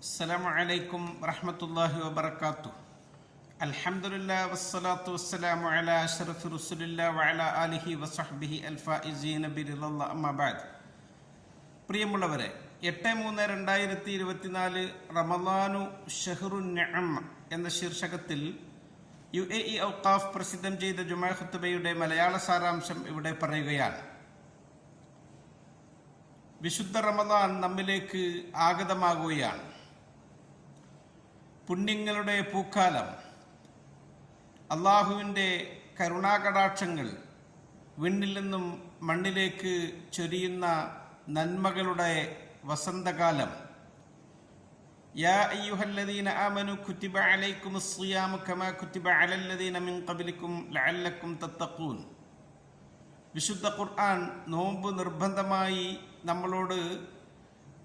അസ്സലാമു അലൈക്കും വറഹ്മത്തുള്ളാഹി വബറകാതുഹു. അൽഹംദുലില്ലാഹി വസ്സലാത്തു വസ്സലാമു അലാ അശ്റഫി റസൂലില്ലാഹി വഅലാ ആലിഹി വസഹ്ബിഹി അൽഫായിസീന ബിറിളല്ലാഹി അമ്മാ ബഅദ്. പ്രിയമുള്ളവരെ, 8/3/2024 റമളാനു ഷഹ്റുൻ നിഅമ എന്ന ശീർഷകത്തിൽ UAE ഔഖാഫ് പ്രസിദ്ധം ചെയ്ത ജുമാ ഖുത്ബയുടെ മലയാള സാരാംശം ഇവിടെ പറയുകയാണ്. വിശുദ്ധ റമളാൻ നമ്മിലേക്ക് ആഗതമാകുകയാണ്. പുണ്യങ്ങളുടെ പൂക്കാലം, അള്ളാഹുവിൻ്റെ കരുണാകടാക്ഷങ്ങൾ വിണ്ണിൽ നിന്നും മണ്ണിലേക്ക് ചൊരിയുന്ന നന്മകളുടെ വസന്തകാലം. യാ അയ്യുഹല്ലദീന ആമനു കുതിബ അലൈക്കുമുസ് സിയാമു കമാ കുതിബ അലല്ലദീന മിൻ ഖബ്ലിക്കും ലഅല്ലക്കും തത്തഖൂൻ. വിശുദ്ധ ഖുർആൻ നോമ്പ് നിർബന്ധമായി നമ്മളോട്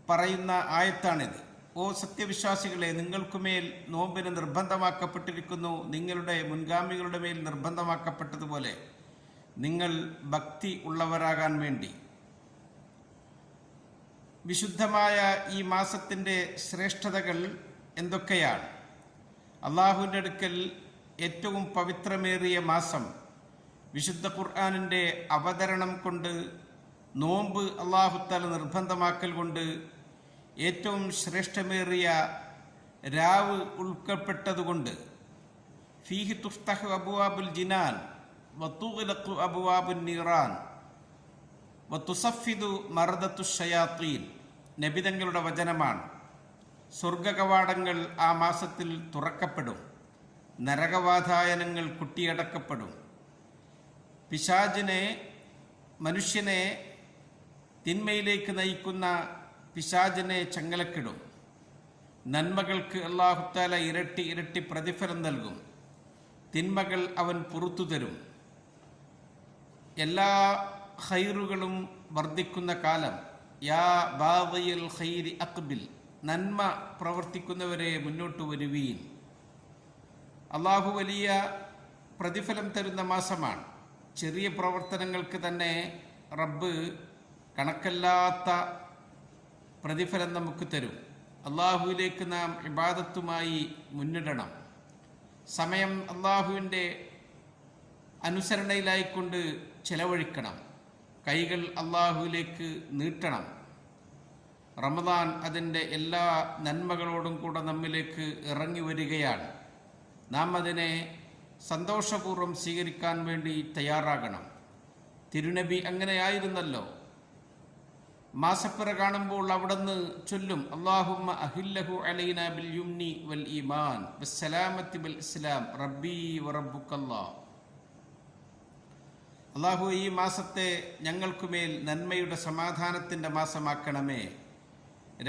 പറയുന്ന ആയത്താണിത്. ഓ സത്യവിശ്വാസികളെ, നിങ്ങൾക്കുമേൽ നോമ്പിന് നിർബന്ധമാക്കപ്പെട്ടിരിക്കുന്നു, നിങ്ങളുടെ മുൻഗാമികളുടെ മേൽ നിർബന്ധമാക്കപ്പെട്ടതുപോലെ, നിങ്ങൾ ഭക്തി ഉള്ളവരാകാൻ വേണ്ടി. വിശുദ്ധമായ ഈ മാസത്തിൻ്റെ ശ്രേഷ്ഠതകൾ എന്തൊക്കെയാണ്? അള്ളാഹുവിൻ്റെ അടുക്കൽ ഏറ്റവും പവിത്രമേറിയ മാസം, വിശുദ്ധ ഖുർആനിൻ്റെ അവതരണം കൊണ്ട്, നോമ്പ് അള്ളാഹുത്താല നിർബന്ധമാക്കൽ കൊണ്ട്, ഏറ്റവും ശ്രേഷ്ഠമേറിയ രാവ് ഉൾക്കപ്പെട്ടതുകൊണ്ട്, ഫീഹി തുഫ്തഹു അബ്വാബുൽ ജിനാൻ വതുഗ്ലഖു അബ്വാബുൻ നീറാൻ വതുസഫിദു മർദത്തു ശയാത്തീൻ. നബിതങ്ങളുടെ വചനമാണ്. സ്വർഗകവാടങ്ങൾ ആ മാസത്തിൽ തുറക്കപ്പെടും, നരകവാതായനങ്ങൾ കുട്ടിയടക്കപ്പെടും, പിശാചിനെ, മനുഷ്യനെ തിന്മയിലേക്ക് നയിക്കുന്ന പിശാചിനെ ചങ്ങലക്കിടും. നന്മകൾക്ക് അല്ലാഹുത്താല ഇരട്ടി ഇരട്ടി പ്രതിഫലം നൽകും, തിന്മകൾ അവൻ പുറത്തു തരും. എല്ലാ ഖൈറുകളും വർദ്ധിക്കുന്ന കാലം. യാ ബാഗിയൽ ഖൈരി അഖ്ബിൽ, നന്മ പ്രവർത്തിക്കുന്നവരെ മുന്നോട്ട് വരുവീൻ. അള്ളാഹു വലിയ പ്രതിഫലം തരുന്ന മാസമാണ്. ചെറിയ പ്രവർത്തനങ്ങൾക്ക് തന്നെ റബ്ബ് കണക്കല്ലാത്ത പ്രതിഫലം നമുക്ക് തരും. അള്ളാഹുവിലേക്ക് നാം ഇബാദത്തുമായി മുന്നിടണം. സമയം അള്ളാഹുവിൻ്റെ അനുസരണയിലായിക്കൊണ്ട് ചെലവഴിക്കണം. കൈകൾ അള്ളാഹുവിലേക്ക് നീട്ടണം. റമദാൻ അതിൻ്റെ എല്ലാ നന്മകളോടും കൂടെ നമ്മിലേക്ക് ഇറങ്ങി വരികയാണ്. നാം അതിനെ സന്തോഷപൂർവ്വം സ്വീകരിക്കാൻ വേണ്ടി തയ്യാറാകണം. തിരുനബി അങ്ങനെയായിരുന്നല്ലോ. മാസപ്പിറ കാണുമ്പോൾ അവിടുന്ന് ചൊല്ലും, അല്ലാഹുമ്മ അഹില്ലഹു അലൈന ബിൽ യുംനി വൽ ഈമാൻ വസ്സലാമത്തി ബിൽ ഇസ്ലാം റബ്ബി വറബ്ബുക്കല്ലാഹ്. അള്ളാഹു, ഈ മാസത്തെ ഞങ്ങൾക്കുമേൽ നന്മയുടെ സമാധാനത്തിൻ്റെ മാസമാക്കണമേ,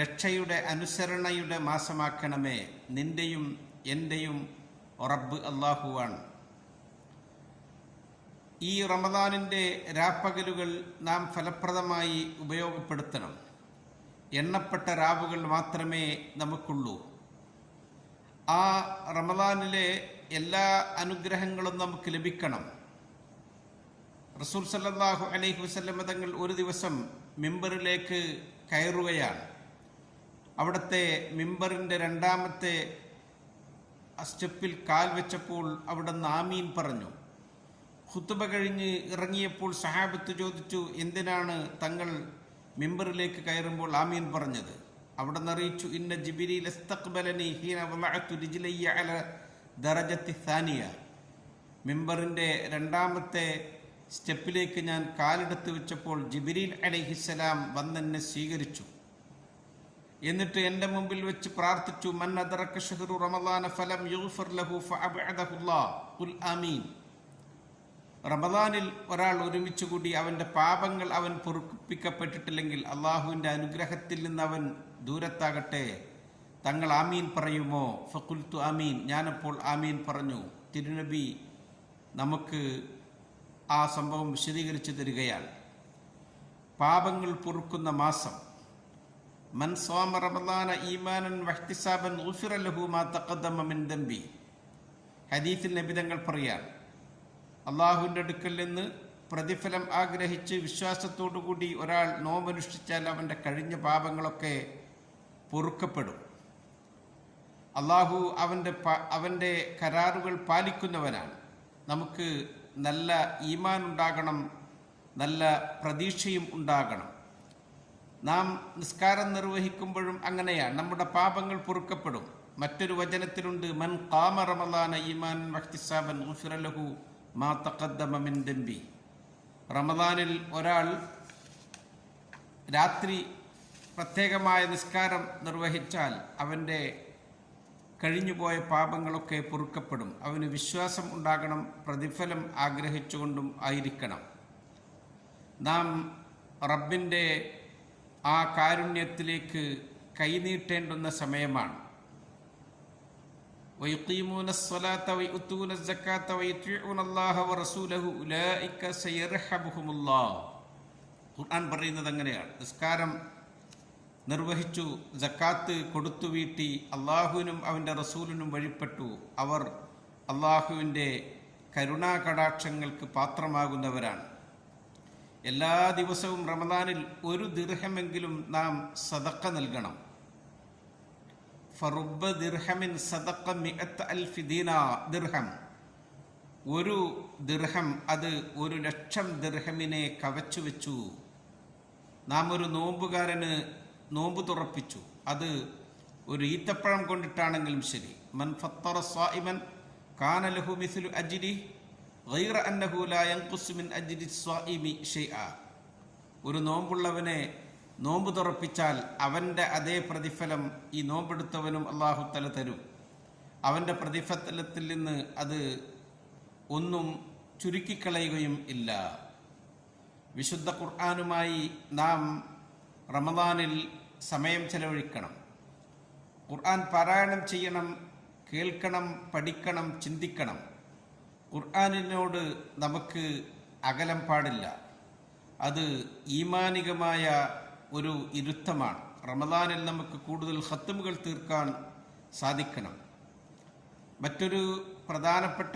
രക്ഷയുടെ അനുസരണയുടെ മാസമാക്കണമേ. നിന്റെയും എൻ്റെയും റബ്ബ് അള്ളാഹുവാണ്. ഈ റമദാനിൻ്റെ രാപ്പകലുകൾ നാം ഫലപ്രദമായി ഉപയോഗപ്പെടുത്തണം. എണ്ണപ്പെട്ട രാവുകൾ മാത്രമേ നമുക്കുള്ളൂ. ആ റമദാനിലെ എല്ലാ അനുഗ്രഹങ്ങളും നമുക്ക് ലഭിക്കണം. റസൂൽ സല്ലല്ലാഹു അലൈഹി വസല്ലം തങ്ങൾ ഒരു ദിവസം മിമ്പറിലേക്ക് കയറുകയാണ്. അവിടുത്തെ മിമ്പറിൻ്റെ രണ്ടാമത്തെ സ്റ്റെപ്പിൽ കാൽ വെച്ചപ്പോൾ അവിടുന്ന് ആമീൻ പറഞ്ഞു. ഖുത്ബ കഴിഞ്ഞ് ഇറങ്ങിയപ്പോൾ സഹാബത്ത് ചോദിച്ചു, എന്തിനാണ് തങ്ങൾ മിമ്പറിലേക്ക് കയറുമ്പോൾ ആമീൻ പറഞ്ഞത്? അവിടുന്ന് അറിയിച്ചു, ഇന്ന ജിബ്രീൽ ഇസ്തഖ്ബലനി ഹീന വളഅതു റിജ്ലയ്യ അല ദറജത്തി സാനിയ. മിമ്പറിൻ്റെ രണ്ടാമത്തെ സ്റ്റെപ്പിലേക്ക് ഞാൻ കാലെടുത്ത് വെച്ചപ്പോൾ ജിബ്രീൽ അലൈഹിസ്സലാം വന്നെന്നെ സ്വീകരിച്ചു. എന്നിട്ട് എൻ്റെ മുമ്പിൽ വെച്ച് പ്രാർത്ഥിച്ചു, മൻ അദ്റക ശഹ്റു റമളാന ഫലം യുഗ്ഫർ ലഹു ഫഅബ്അദഹുല്ലാഹ് ഖുൽ ആമീൻ. റമദാനിൽ ഒരാൾ ഒരുമിച്ച് കൂടി അവൻ്റെ പാപങ്ങൾ അവൻ പൊറുപ്പിക്കപ്പെട്ടിട്ടില്ലെങ്കിൽ അള്ളാഹുവിൻ്റെ അനുഗ്രഹത്തിൽ നിന്ന് അവൻ ദൂരത്താകട്ടെ. തങ്ങൾ ആമീൻ പറയുമോ? ഫഖുൽതു ആമീൻ. ഞാനപ്പോൾ ആമീൻ പറഞ്ഞു. തിരുനബി നമുക്ക് ആ സംഭവം വിശദീകരിച്ചു തരികയാണ്. പാപങ്ങൾ പൊറുക്കുന്ന മാസം. മൻ സ്വാമ റമളാന ഈമാനൻ വഹ്തിസാബൻ ഗുഫിറ ലഹു മാ തഖദ്ദമ മിൻ ദംബി. ഹദീസിൽ നബി തങ്ങൾ പറയാൻ, അള്ളാഹുവിൻ്റെ അടുക്കൽ നിന്ന് പ്രതിഫലം ആഗ്രഹിച്ച് വിശ്വാസത്തോടുകൂടി ഒരാൾ നോമ്പനുഷ്ഠിച്ചാൽ അവൻ്റെ കഴിഞ്ഞ പാപങ്ങളൊക്കെ പൊറുക്കപ്പെടും. അള്ളാഹു അവൻ്റെ കരാറുകൾ പാലിക്കുന്നവനാണ്. നമുക്ക് നല്ല ഈമാൻ ഉണ്ടാകണം, നല്ല പ്രതീക്ഷയും ഉണ്ടാകണം. നാം നിസ്കാരം നിർവഹിക്കുമ്പോഴും അങ്ങനെയാണ്, നമ്മുടെ പാപങ്ങൾ പൊറുക്കപ്പെടും. മറ്റൊരു വചനത്തിലുണ്ട്, മൻ ഖാമ റമളാന ഈമാനൻ വഹ്തിസാബൻ ഗുഫിറ ലഹു മാ തഖദ്ദമ മിൻ ദംബി. റമളാനിൽ ഒരാൾ രാത്രി പ്രത്യേകമായ നിസ്കാരം നിർവഹിച്ചാൽ അവൻ്റെ കഴിഞ്ഞുപോയ പാപങ്ങളൊക്കെ പൊറുക്കപ്പെടും. അവന് വിശ്വാസം ഉണ്ടാകണം, പ്രതിഫലം ആഗ്രഹിച്ചുകൊണ്ടും ആയിരിക്കണം. നാം റബ്ബിൻ്റെ ആ കാരുണ്യത്തിലേക്ക് കൈനീട്ടേണ്ടുന്ന സമയമാണ്. വയുഖീമൂന സ്വലാത്ത വയുത്തൂന സക്കാത്ത വയുതീഊന അല്ലാഹ വറസൂലഹു ഉലൈക സയർഹമുഹുമുല്ലാഹ്. ഖുർആൻ പറയുന്നത് അങ്ങനെയാണ്. നിസ്കാരം നിർവഹിച്ചു, സക്കാത്ത് കൊടുത്തു വീട്ടി, അള്ളാഹുവിനും അവൻ്റെ റസൂലിനും വഴിപ്പെട്ടു, അവർ അള്ളാഹുവിൻ്റെ കരുണാകടാക്ഷങ്ങൾക്ക് പാത്രമാകുന്നവരാണ്. എല്ലാ ദിവസവും റമദാനിൽ 1 ദിർഹമെങ്കിലും നാം സദഖ നൽകണം. ഫറുബ്ബ ദിർഹമിൻ സദഖ മിഅത്ത അൽഫി ദിർഹം. 1 ദിർഹം അത് 1,00,000 ദിർഹമിനെ കവച്ചു വെച്ചു. നാം ഒരു നോമ്പുകാരന് നോമ്പ് തുറപ്പിച്ചു, അത് ഒരു ഈത്തപ്പഴം കൊണ്ടിട്ടാണെങ്കിലും ശരി. മൻ ഫത്തറ സ്വാഇമൻ കാന ലഹു മിസ്ലു അജ്രി ഗൈറ അന്നഹു ലാ യൻഖുസു മിൻ അജ്രി സ്വാഇമി ഷൈഅ. ഒരു നോമ്പുള്ളവനെ നോമ്പ് തുറപ്പിച്ചാൽ അവൻ്റെ അതേ പ്രതിഫലം ഈ നോമ്പെടുത്തവനും അല്ലാഹു തആല തരും. അവൻ്റെ പ്രതിഫലത്തിൽ നിന്ന് അത് ഒന്നും ചുരുക്കിക്കളയുകയും ഇല്ല. വിശുദ്ധ ഖുർആനുമായി നാം റമദാനിൽ സമയം ചെലവഴിക്കണം. ഖുർആൻ പാരായണം ചെയ്യണം, കേൾക്കണം, പഠിക്കണം, ചിന്തിക്കണം. ഖുർആനിനോട് നമുക്ക് അകലം പാടില്ല. അത് ഈമാനികമായ ഒരു ഇരുത്തമാണ്. റമദാനിൽ നമുക്ക് കൂടുതൽ ഖത്മുകൾ തീർക്കാൻ സാധിക്കണം. മറ്റൊരു പ്രധാനപ്പെട്ട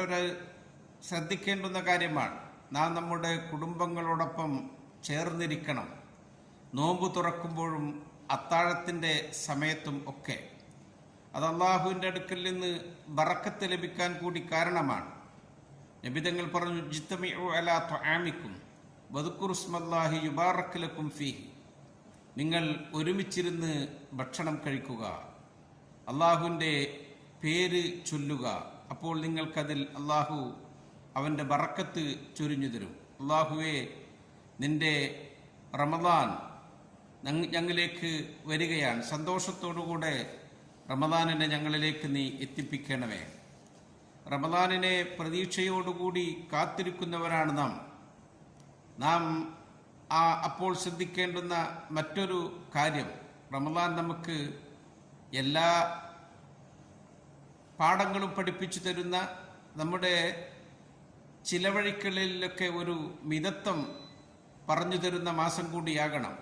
ശ്രദ്ധിക്കേണ്ടുന്ന കാര്യമാണ്, നാം നമ്മുടെ കുടുംബങ്ങളോടൊപ്പം ചേർന്നിരിക്കണം. നോമ്പ് തുറക്കുമ്പോഴും അത്താഴത്തിൻ്റെ സമയത്തും ഒക്കെ. അത് അള്ളാഹുവിൻ്റെ അടുക്കൽ നിന്ന് ബറക്കത്ത് ലഭിക്കാൻ കൂടി കാരണമാണ്. നബിതങ്ങൾ പറഞ്ഞു, ജിത്തമിഉ അലാ തുആമിക്കും വദ്കുറു ഇസ്മല്ലാഹി യുബാറക് ലക്കും ഫീഹി. നിങ്ങൾ ഒരുമിച്ചിരുന്ന് ഭക്ഷണം കഴിക്കുക, അള്ളാഹുവിൻ്റെ പേര് ചൊല്ലുക, അപ്പോൾ നിങ്ങൾക്കതിൽ അള്ളാഹു അവൻ്റെ ബറക്കത്ത് ചൊരിഞ്ഞു തരും. അള്ളാഹുവേ, നിൻ്റെ റമദാൻ ഞങ്ങളിലേക്ക് വരികയാണ്, സന്തോഷത്തോടുകൂടെ റമദാനിനെ ഞങ്ങളിലേക്ക് നീ എത്തിപ്പിക്കണമേ. റമദാനിനെ പ്രതീക്ഷയോടുകൂടി കാത്തിരിക്കുന്നവരാണ് നാം. അപ്പോൾ ശ്രദ്ധിക്കേണ്ടുന്ന മറ്റൊരു കാര്യം, റമദാൻ നമുക്ക് എല്ലാ പാഠങ്ങളും പഠിപ്പിച്ചു തരുന്ന, നമ്മുടെ ചിലവഴികളിലൊക്കെ ഒരു മിതത്വം പറഞ്ഞു തരുന്ന മാസം കൂടിയാകണം.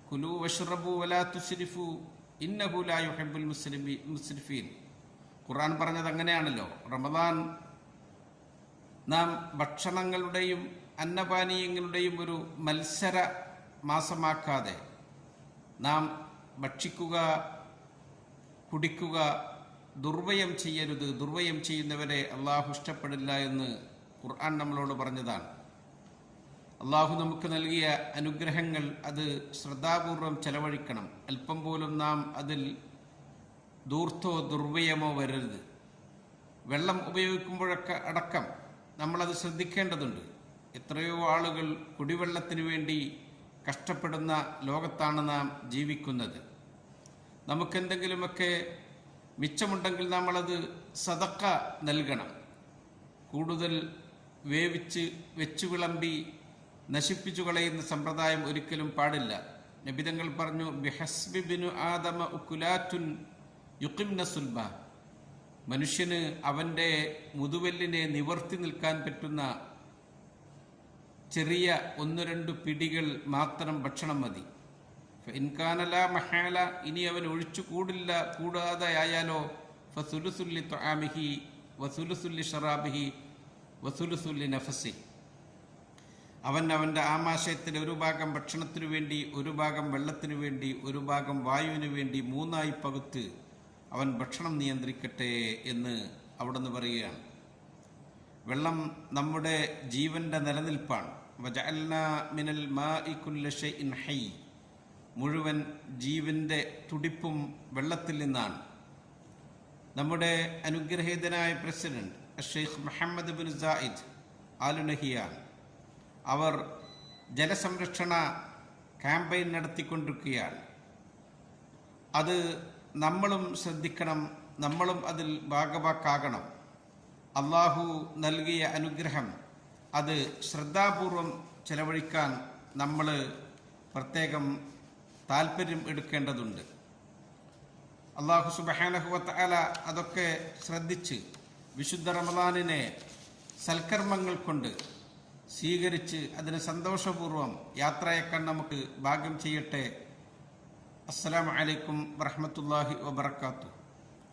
കുലു വഷ്റബു വലാ തുസ്രിഫു ഇന്നഹു ലാ യുഹിബ്ബുൽ മുസ്രിഫീൻ. ഖുർആൻ പറഞ്ഞത് അങ്ങനെയാണല്ലോ. റമദാൻ നാം ഭക്ഷണങ്ങളുടെയും അന്നപാനീയങ്ങളുടെയും ഒരു മത്സര മാസമാക്കാതെ നാം ഭക്ഷിക്കുക, കുടിക്കുക, ദുർവ്യയം ചെയ്യരുത്. ദുർവ്യയം ചെയ്യുന്നവരെ അള്ളാഹു ഇഷ്ടപ്പെടില്ല എന്ന് ഖുർആൻ നമ്മളോട് പറഞ്ഞതാണ്. അള്ളാഹു നമുക്ക് നൽകിയ അനുഗ്രഹങ്ങൾ അത് ശ്രദ്ധാപൂർവം ചെലവഴിക്കണം. അല്പം പോലും നാം അതിൽ ധൂർത്തോ ദുർവ്യയമോ വരരുത്. വെള്ളം ഉപയോഗിക്കുമ്പോഴൊക്കെ അടക്കം നമ്മളത് ശ്രദ്ധിക്കേണ്ടതുണ്ട്. എത്രയോ ആളുകൾ കുടിവെള്ളത്തിന് വേണ്ടി കഷ്ടപ്പെടുന്ന ലോകത്താണ് നാം ജീവിക്കുന്നത്. നമുക്കെന്തെങ്കിലുമൊക്കെ മിച്ചമുണ്ടെങ്കിൽ നമ്മളത് സദക്ക നൽകണം. കൂടുതൽ വേവിച്ച് വെച്ചു വിളമ്പി നശിപ്പിച്ചു കളയുന്ന സമ്പ്രദായം ഒരിക്കലും പാടില്ല. നബിതങ്ങൾ പറഞ്ഞു, ബിഹസ്ബി ബിനു ആദമ ഉക്കുലാറ്റുൻ യുഖിംന സുൽബ. മനുഷ്യന് അവൻ്റെ മുതുവെല്ലിനെ നിവർത്തി നിൽക്കാൻ പറ്റുന്ന ചെറിയ 1-2 പിടികൾ മാത്രം ഭക്ഷണം മതി. ഇൻകാനല മഹാല, ഇനി അവൻ ഒഴിച്ചു കൂടാതെ ആയാലോ, ഫസുലുസുല്ലി തുആമിഹി വസുലുസുല്ലി ഷറാബിഹി വസുലുസുല്ലി നഫസി. അവൻ്റെ ആമാശയത്തിൽ ഒരു ഭാഗം ഭക്ഷണത്തിനു വേണ്ടി, ഒരു ഭാഗം വെള്ളത്തിനു വേണ്ടി, ഒരു ഭാഗം വായുവിന് വേണ്ടി 3ആയി പകുത്ത് അവൻ ഭക്ഷണം നിയന്ത്രിക്കട്ടെ എന്ന് അവിടുന്ന് പറയുകയാണ്. വെള്ളം നമ്മുടെ ജീവന്റെ നിലനിൽപ്പാണ്. വജഅൽനാ മിനൽ മാഇ കുല്ല ഷൈഇൻ ഹയ്യ്, മുഴുവൻ ജീവന്റെ തുടിപ്പും വെള്ളത്തിൽ നിന്നാണ്. നമ്മുടെ അനുഗ്രഹീതനായ president Sheikh Mohammed bin Zayed Al Nahyan അവർ ജലസംരക്ഷണ ക്യാമ്പയിൻ നടത്തിക്കൊണ്ടിരിക്കുകയാണ്. അത് നമ്മളും ശ്രദ്ധിക്കണം, നമ്മളും അതിൽ ഭാഗവാക്കാകണം. അള്ളാഹു നൽകിയ അനുഗ്രഹം അത് ശ്രദ്ധാപൂർവം ചെലവഴിക്കാൻ നമ്മൾ പ്രത്യേകം താല്പര്യം എടുക്കേണ്ടതുണ്ട്. അള്ളാഹു സുബ്ഹാനഹു വ തആല അതൊക്കെ ശ്രദ്ധിച്ച് വിശുദ്ധ റമളാനിനെ സൽക്കർമ്മങ്ങൾ കൊണ്ട് സ്വീകരിച്ച് അതിന് സന്തോഷപൂർവ്വം യാത്രയേക്കാൻ നമുക്ക് ഭാഗ്യം ചെയ്യട്ടെ. അസ്സലാമു അലൈക്കും വറഹ്മത്തുള്ളാഹി വബറകാതുഹു.